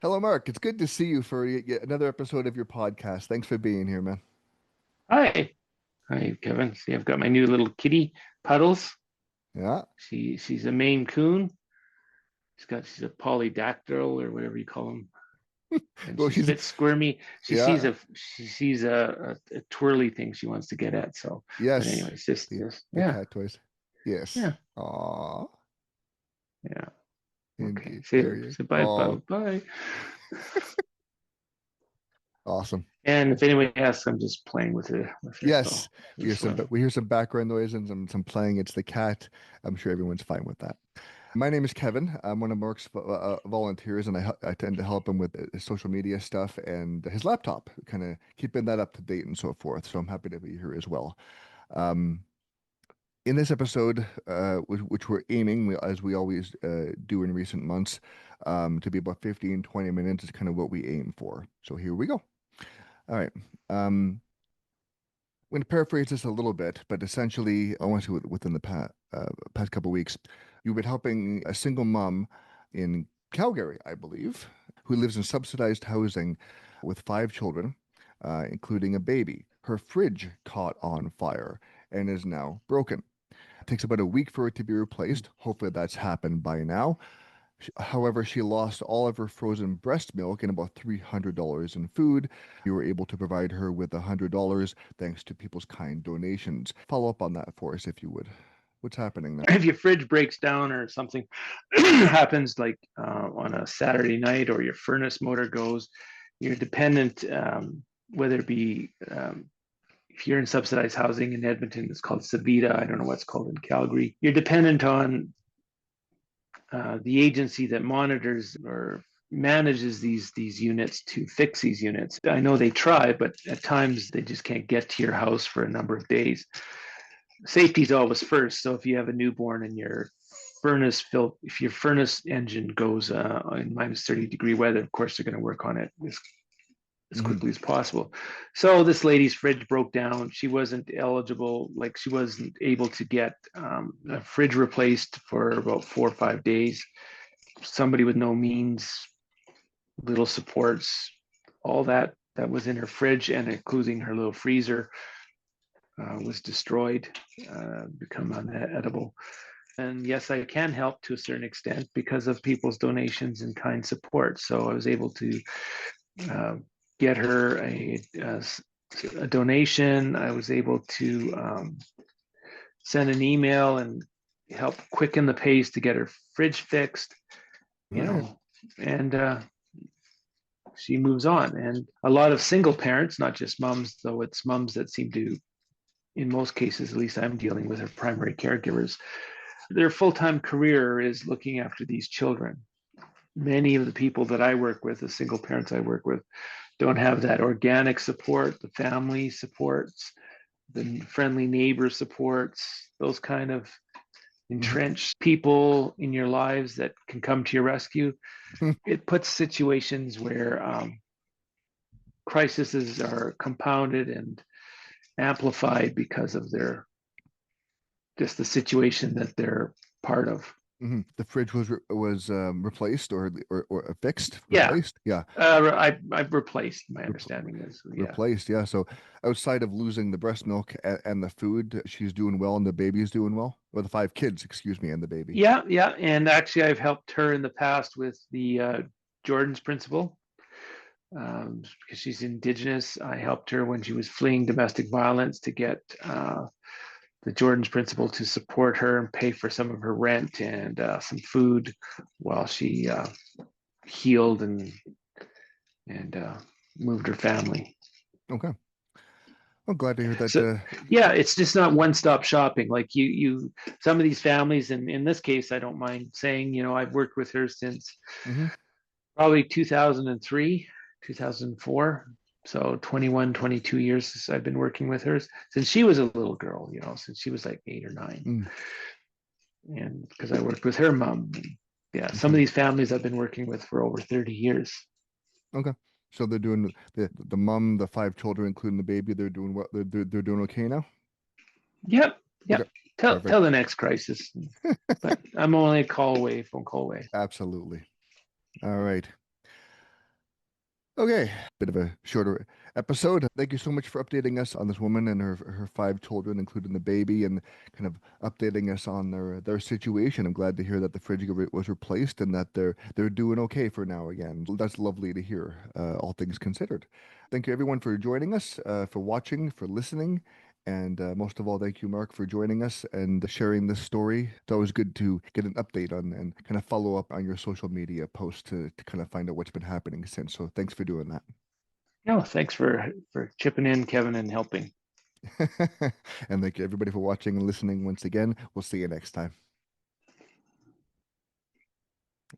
Hello, Mark. It's good to see you for yet another episode of your podcast. Thanks for being here, man. Hi. Hi, Kevin. See, I've got my new little kitty, Puddles. Yeah. She's a Maine Coon. She's a polydactyl or whatever you call them. And Well, she's a she's bit squirmy. yeah. She sees a twirly thing she wants to get at. So, but Yes. anyways, just The this. the Yeah. cat toys. Yes. Yeah. Aw. Yeah. Okay. Indeed. See, There you. say bye, Oh, Puddle. Bye. awesome. And if anyone asks, I'm just playing with her. So Yes. We hear this some one. we hear some background noise and some playing. It's the cat. I'm sure everyone's fine with that. My name is Kevin. I'm one of Mark's volunteers, and I tend to help him with his social media stuff and his laptop, kind of keeping that up to date and so forth. So I'm happy to be here as well. Um, in this episode, which we're aiming, as we always do in recent months, to be about 15, 20 minutes is kind of what we aim for. So here we go. All right. Um, I'm going to paraphrase this a little bit, but essentially, I want to within the past couple of weeks, you've been helping a single mom in Calgary, I believe, who lives in subsidized housing with five children, including a baby. Her fridge caught on fire and is now broken. It takes about a week for it to be replaced. Hopefully, that's happened by now. However, she lost all of her frozen breast milk and about $300 in food. You were able to provide her with $100 thanks to people's kind donations. Follow up on that for us, if you would. What's happening there? If your fridge breaks down or something happens like on a Saturday night, or your furnace motor goes, you're dependent, whether it be if you're in subsidized housing in Edmonton, it's called Savita. I don't know what's called in Calgary. You're dependent on the agency that monitors or manages these units to fix these units. I know they try, but at times they just can't get to your house for a number of days. Safety is always first. So if you have a newborn and if your furnace engine goes in minus 30-degree weather, of course they're going to work on it as Hmm. quickly as possible. So this lady's fridge broke down. She wasn't eligible, like she wasn't able to get a fridge replaced for about 4 or 5 days. Somebody with no means, little supports, all that was in her fridge, and including her little freezer, was destroyed, become unedible. And yes, I can help to a certain extent because of people's donations and kind support. So I was able to uh, get her a donation. I was able to send an email and help quicken the pace to get her fridge fixed, All you right. know, and she moves on. And a lot of single parents, not just moms, though it's moms that seem to, in most cases, at least I'm dealing with, are primary caregivers. Their full time career is looking after these children. Many of the people that I work with, the single parents I work with, don't have that organic support, the family supports, the friendly neighbor supports, those kind of Hmm. entrenched people in your lives that can come to your rescue. It puts situations where crises are compounded and amplified because of their just the situation that they're part of. The fridge was replaced or fixed, Yeah, replaced. Yeah, I've replaced. My Repl understanding is, yeah, replaced. Yeah. So outside of losing the breast milk and the food, she's doing well, and the baby's doing well. Or the five kids, excuse me, and the baby. yeah. And actually, I've helped her in the past with the Jordan's principle, because she's Indigenous. I helped her when she was fleeing domestic violence to get the Jordan's principle to support her and pay for some of her rent and some food while she healed and moved her family. Okay. I'm glad to hear that. So yeah, it's just not one stop shopping. Like some of these families, and in this case, I don't mind saying, I've worked with her since Mhm. probably 2003, 2004. So 21, 22 years since I've been working with her, since she was a little girl, since she was like 8 or 9. Mm. And because I worked with her mom. Yeah, some of Okay. these families I've been working with for over 30 years. Okay. So they're doing the mom, the five children, including the baby. They're doing what? They're doing okay now. Yep, Okay. yep. Tell Perfect. the next crisis. But I'm only a phone call away. Absolutely. All right. Okay, bit of a shorter episode. Thank you so much for updating us on this woman and her five children, including the baby, and kind of updating us on their situation. I'm glad to hear that the fridge was replaced and that they're doing okay for now again. That's lovely to hear, all things considered. Thank you everyone for joining us, for watching, for listening. And most of all, thank you, Mark, for joining us and sharing this story. It's always good to get an update on and kind of follow up on your social media posts to kind of find out what's been happening since. So thanks for doing that. No, thanks for chipping in, Kevin, and helping. And thank you everybody for watching and listening once again. We'll see you next time.